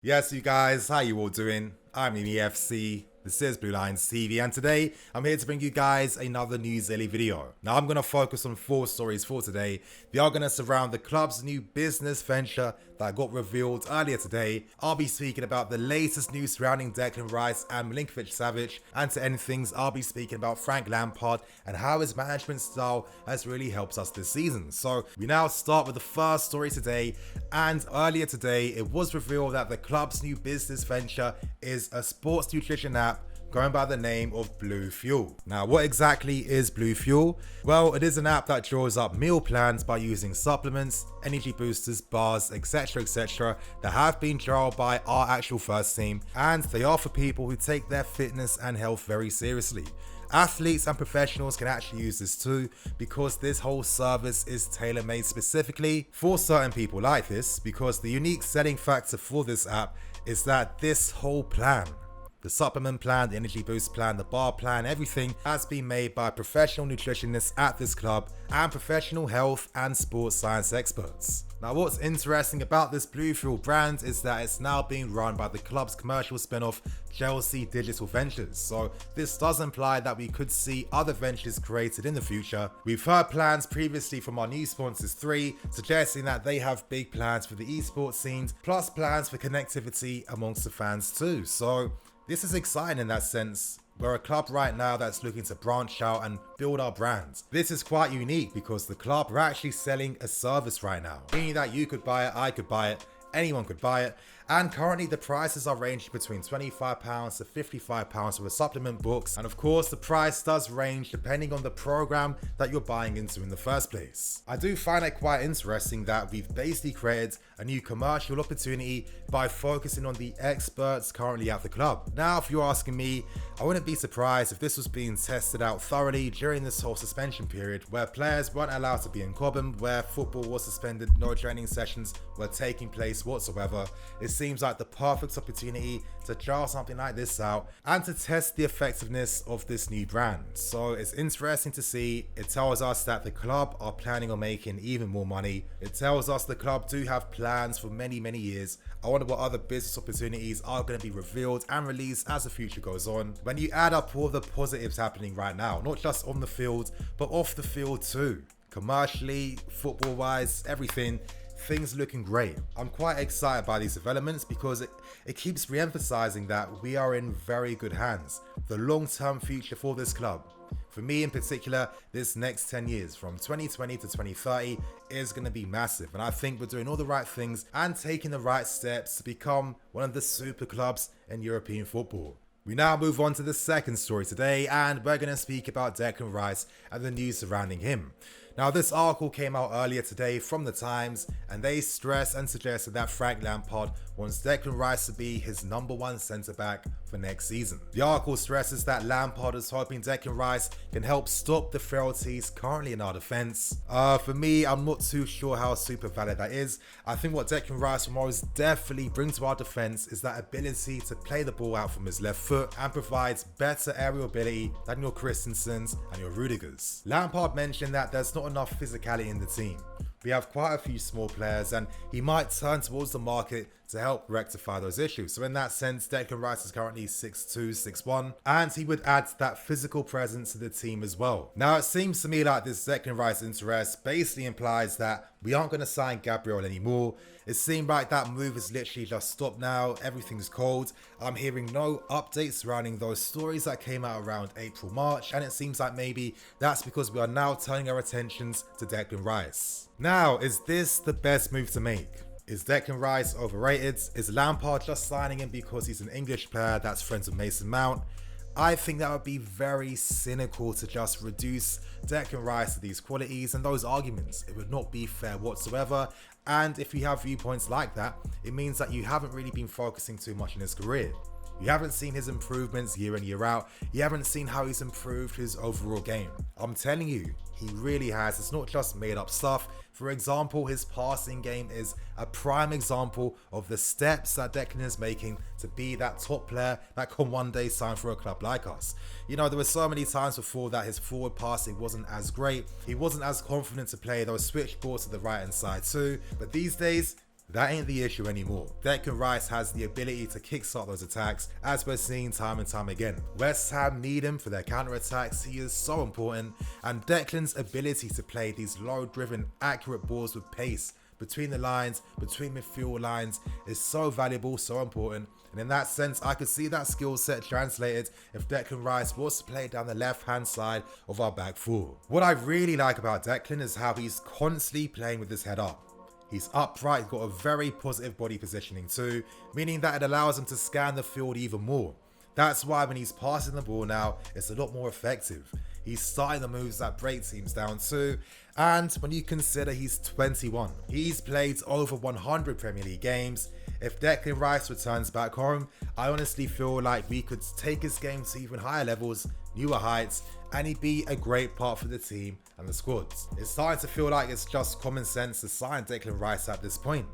Yes, you guys, how you all doing? I'm in EFC, this is Blue Lines TV, and today I'm here to bring you guys another news daily video. Now I'm going to focus on 4 stories for today. They are going to surround the club's new business venture that got revealed earlier today. I'll be speaking about the latest news surrounding Declan Rice and Milinkovic-Savic, and to end things I'll be speaking about Frank Lampard and how his management style has really helped us this season. So we now start with the first story today, and earlier today it was revealed that the club's new business venture is a sports nutrition app going by the name of Blue Fuel. Now, what exactly is Blue Fuel? Well, it is an app that draws up meal plans by using supplements, energy boosters, bars, etc, that have been trialed by our actual first team, and they are for people who take their fitness and health very seriously. Athletes and professionals can actually use this too, because this whole service is tailor-made specifically for certain people like this, because the unique selling factor for this app is that this whole plan, the supplement plan, the energy boost plan, the bar plan, everything has been made by professional nutritionists at this club and professional health and sports science experts. Now, what's interesting about this Blue Fuel brand is that it's now being run by the club's commercial spin-off Chelsea Digital Ventures. So this does imply that we could see other ventures created in the future. We've heard plans previously from our new sponsors 3, suggesting that they have big plans for the esports scenes, plus plans for connectivity amongst the fans too. So this is exciting in that sense. We're a club right now that's looking to branch out and build our brand. This is quite unique because the club are actually selling a service right now, meaning that you could buy it, I could buy it, anyone could buy it, and currently the prices are ranging between £25 to £55 for the supplement books, and of course the price does range depending on the program that you're buying into in the first place. I do find it quite interesting that we've basically created a new commercial opportunity by focusing on the experts currently at the club. Now, if you're asking me, I wouldn't be surprised if this was being tested out thoroughly during this whole suspension period, where players weren't allowed to be in Cobham, where football was suspended, no training sessions were taking place whatsoever. It seems like the perfect opportunity to trial something like this out and to test the effectiveness of this new brand. So it's interesting to see. It tells us that the club are planning on making even more money. It tells us the club do have plans for many years. I wonder what other business opportunities are going to be revealed and released as the future goes on. When you add up all the positives happening right now, not just on the field, but off the field too, commercially, football wise, everything, things looking great. I'm quite excited by these developments because it keeps re-emphasizing that we are in very good hands. The long-term future for this club, for me in particular, this next 10 years from 2020 to 2030 is going to be massive, and I think we're doing all the right things and taking the right steps to become one of the super clubs in European football. We now move on to the second story today, and we're going to speak about Declan Rice and the news surrounding him. Now, this article came out earlier today from the Times, and they stressed and suggested that Frank Lampard wants Declan Rice to be his #1 centre-back for next season. The article stresses that Lampard is hoping Declan Rice can help stop the frailties currently in our defence. For me, I'm not too sure how super valid that is. I think what Declan Rice will most definitely bring to our defence is that ability to play the ball out from his left foot and provides better aerial ability than your Christensens and your Rudigers. Lampard mentioned that there's not enough physicality in the team. We have quite a few small players, and he might turn towards the market to help rectify those issues. So in that sense, Declan Rice is currently 6'2", 6'1", and he would add that physical presence to the team as well. Now, it seems to me like this Declan Rice interest basically implies that we aren't going to sign Gabriel anymore. It seemed like that move is literally just stopped now. Everything's cold. I'm hearing no updates surrounding those stories that came out around April, March, and it seems like maybe that's because we are now turning our attentions to Declan Rice. Now, is this the best move to make? Is Declan Rice overrated? Is Lampard just signing him because he's an English player that's friends with Mason Mount? I think that would be very cynical to just reduce Declan Rice to these qualities and those arguments. It would not be fair whatsoever. And if you have viewpoints like that, it means that you haven't really been focusing too much on his career. You haven't seen his improvements year in, year out. You haven't seen how he's improved his overall game. I'm telling you, he really has. It's not just made up stuff. For example, his passing game is a prime example of the steps that Declan is making to be that top player that can one day sign for a club like us. You know, there were so many times before that his forward passing wasn't as great. He wasn't as confident to play those switch balls to the right hand side too. But these days, That ain't the issue anymore. Declan Rice has the ability to kickstart those attacks, as we're seeing time and time again. West Ham need him for their counter-attacks. He is so important, and Declan's ability to play these low-driven, accurate balls with pace between the lines, between midfield lines, is so valuable, so important. And in that sense, I could see that skill set translated if Declan Rice was to play down the left-hand side of our back four. What I really like about Declan is how he's constantly playing with his head up. He's upright, got a very positive body positioning too, meaning that it allows him to scan the field even more. That's why when he's passing the ball now, it's a lot more effective. He's starting the moves that break teams down too, and when you consider he's 21, he's played over 100 Premier League games. If Declan Rice returns back home, I honestly feel like we could take his game to even higher levels, newer heights, and he'd be a great part for the team and the squads. It's starting to feel like it's just common sense to sign Declan Rice at this point.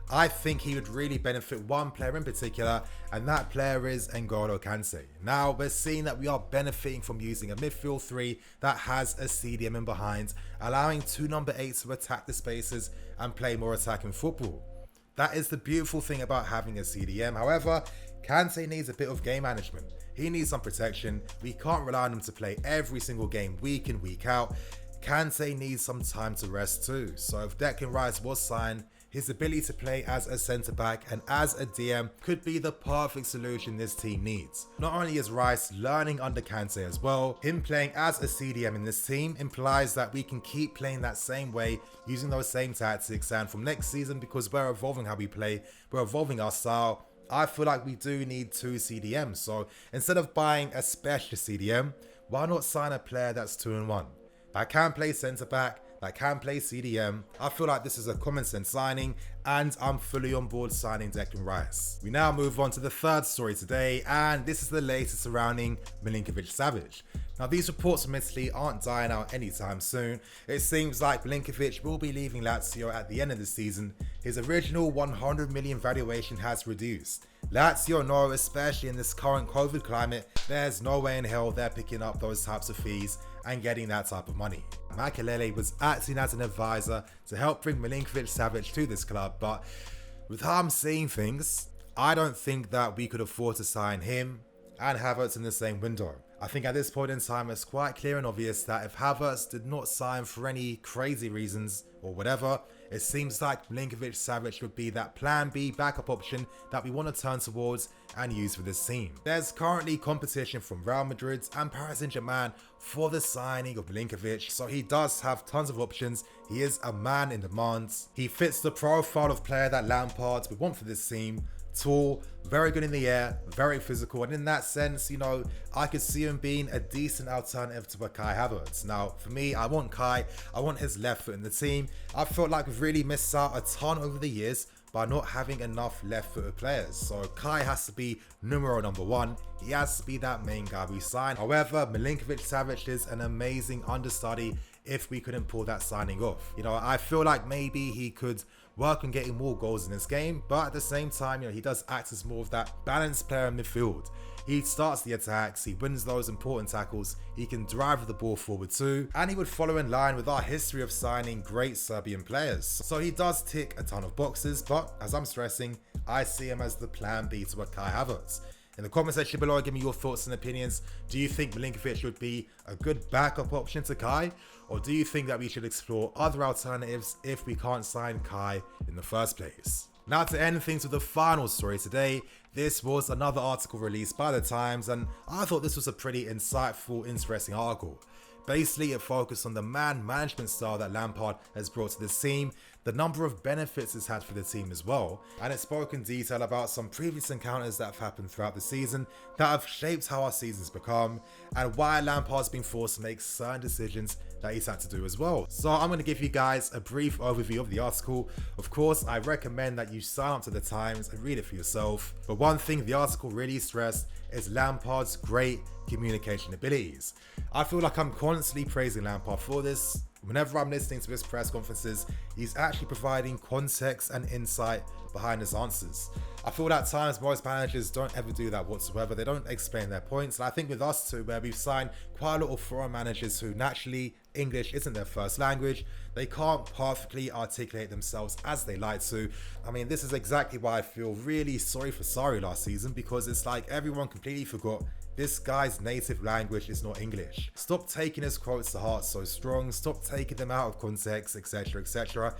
I think he would really benefit one player in particular, and that player is N'Golo Kante. Now, we're seeing that we are benefiting from using a midfield three that has a CDM in behind, allowing two number 8s to attack the spaces and play more attacking football. That is the beautiful thing about having a CDM. However, Kante needs a bit of game management. He needs some protection. We can't rely on him to play every single game week in, week out. Kante needs some time to rest too. So if Declan Rice was signed, his ability to play as a centre back and as a DM could be the perfect solution this team needs. Not only is Rice learning under Kante as well, him playing as a CDM in this team implies that we can keep playing that same way, using those same tactics, and from next season, because we're evolving how we play, we're evolving our style, I feel like we do need two CDMs. So instead of buying a specialist CDM, why not sign a player that's 2-in-1? That can play centre back, that can play CDM. I feel like this is a common sense signing, and I'm fully on board signing Declan Rice. We now move on to the third story today, and this is the latest surrounding Milinkovic-Savic. Now, these reports from Italy aren't dying out anytime soon. It seems like Milinkovic will be leaving Lazio at the end of the season. His original 100 million valuation has reduced. Lazio know, especially in this current COVID climate, there's no way in hell they're picking up those types of fees and getting that type of money. Makelele was acting as an advisor to help bring Milinkovic-Savic to this club, but with how I'm seeing things, I don't think that we could afford to sign him and Havertz in the same window. I think at this point in time, it's quite clear and obvious that if Havertz did not sign for any crazy reasons or whatever, it seems like Milinkovic-Savic would be that plan B backup option that we want to turn towards and use for this team. There's currently competition from Real Madrid and Paris Saint-Germain for the signing of Milinkovic, so he does have tons of options. He is a man in demand. He fits the profile of player that Lampard would want for this team. Tall, very good in the air, very physical, and in that sense, you know, I could see him being a decent alternative to a Kai Havertz. Now, for me, I want Kai, I want his left foot in the team. I felt like we've really missed out a ton over the years by not having enough left-footed players. So Kai has to be numero number one. He has to be that main guy we sign. However, Milinkovic-Savic is an amazing understudy if we couldn't pull that signing off. You know, I feel like maybe he could work on getting more goals in this game, but at the same time, you know, he does act as more of that balanced player in midfield. He starts the attacks, he wins those important tackles, he can drive the ball forward too, and he would follow in line with our history of signing great Serbian players. So he does tick a ton of boxes, but as I'm stressing, I see him as the plan B to a Kai Havertz. In the comment section below, give me your thoughts and opinions. Do you think Milinkovic would be a good backup option to Kai? Or do you think that we should explore other alternatives if we can't sign Kai in the first place? Now to end things with the final story today, this was another article released by The Times, and I thought this was a pretty insightful, interesting article. Basically, it focused on the man management style that Lampard has brought to this team, the number of benefits it's had for the team as well, and it spoke in detail about some previous encounters that have happened throughout the season that have shaped how our season's become, and why Lampard's been forced to make certain decisions that he's had to do as well. So I'm going to give you guys a brief overview of the article. Of course, I recommend that you sign up to The Times and read it for yourself. But one thing the article really stressed is Lampard's great communication abilities. I feel like I'm constantly praising Lampard for this. Whenever I'm listening to his press conferences, he's actually providing context and insight behind his answers. I feel at times most managers don't ever do that whatsoever. They don't explain their points. And I think with us too, where we've signed quite a lot of foreign managers who naturally English isn't their first language, they can't perfectly articulate themselves as they like to. I mean, this is exactly why I feel really sorry for Sarri last season, because it's like everyone completely forgot this guy's native language is not English. Stop taking his quotes to heart so strong, stop taking them out of context, etc, etc.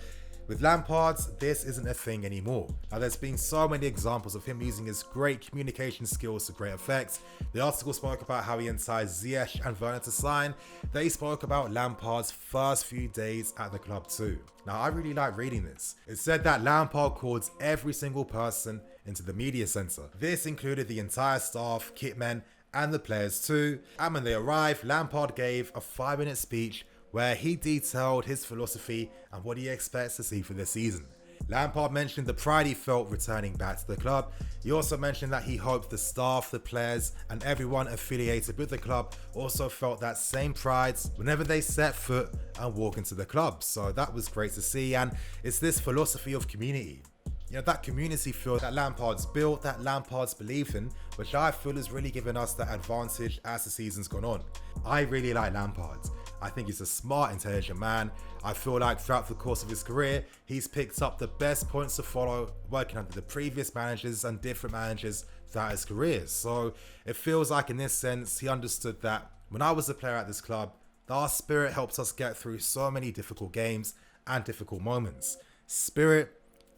With Lampard, this isn't a thing anymore. Now, there's been so many examples of him using his great communication skills to great effect. The article spoke about how he enticed Ziyech and Werner to sign. They spoke about Lampard's first few days at the club too. Now, I really like reading this. It said that Lampard called every single person into the media centre. This included the entire staff, kitmen, and the players too. And when they arrived, Lampard gave a 5-minute speech where he detailed his philosophy and what he expects to see for this season. Lampard mentioned the pride he felt returning back to the club. He also mentioned that he hoped the staff, the players, and everyone affiliated with the club also felt that same pride whenever they set foot and walk into the club. So that was great to see, and it's this philosophy of community. You know, that community feel that Lampard's built, that Lampard's believed in, which I feel has really given us that advantage as the season's gone on. I really like Lampard. I think he's a smart, intelligent man. I feel like throughout the course of his career, he's picked up the best points to follow working under the previous managers and different managers throughout his career. So it feels like in this sense, he understood that when I was a player at this club, our spirit helps us get through so many difficult games and difficult moments. Spirit,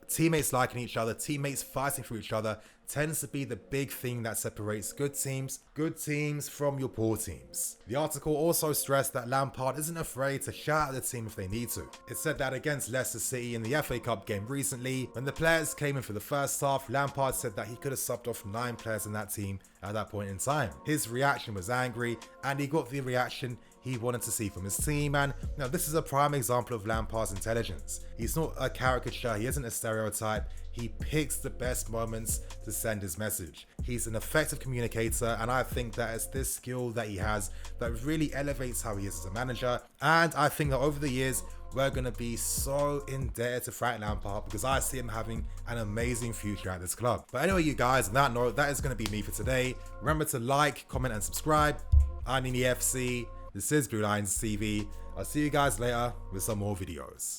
teammates liking each other, teammates fighting for each other tends to be the big thing that separates good teams from your poor teams. The article also stressed that Lampard isn't afraid to shout at the team if they need to. It said that against Leicester City in the FA Cup game recently, when the players came in for the first half, Lampard said that he could have subbed off 9 players in that team at that point in time. His reaction was angry, and he got the reaction he wanted to see from his team. And now this is a prime example of Lampard's intelligence. He's not a caricature, he isn't a stereotype. He picks the best moments to send his message. He's an effective communicator, and I think that it's this skill that he has that really elevates how he is as a manager. And I think that over the years, we're going to be so indebted to Frank Lampard because I see him having an amazing future at this club. But anyway, you guys, on that note, that is going to be me for today. Remember to like, comment, and subscribe. I'm Mini FC. This is Blue Lines TV. I'll see you guys later with some more videos.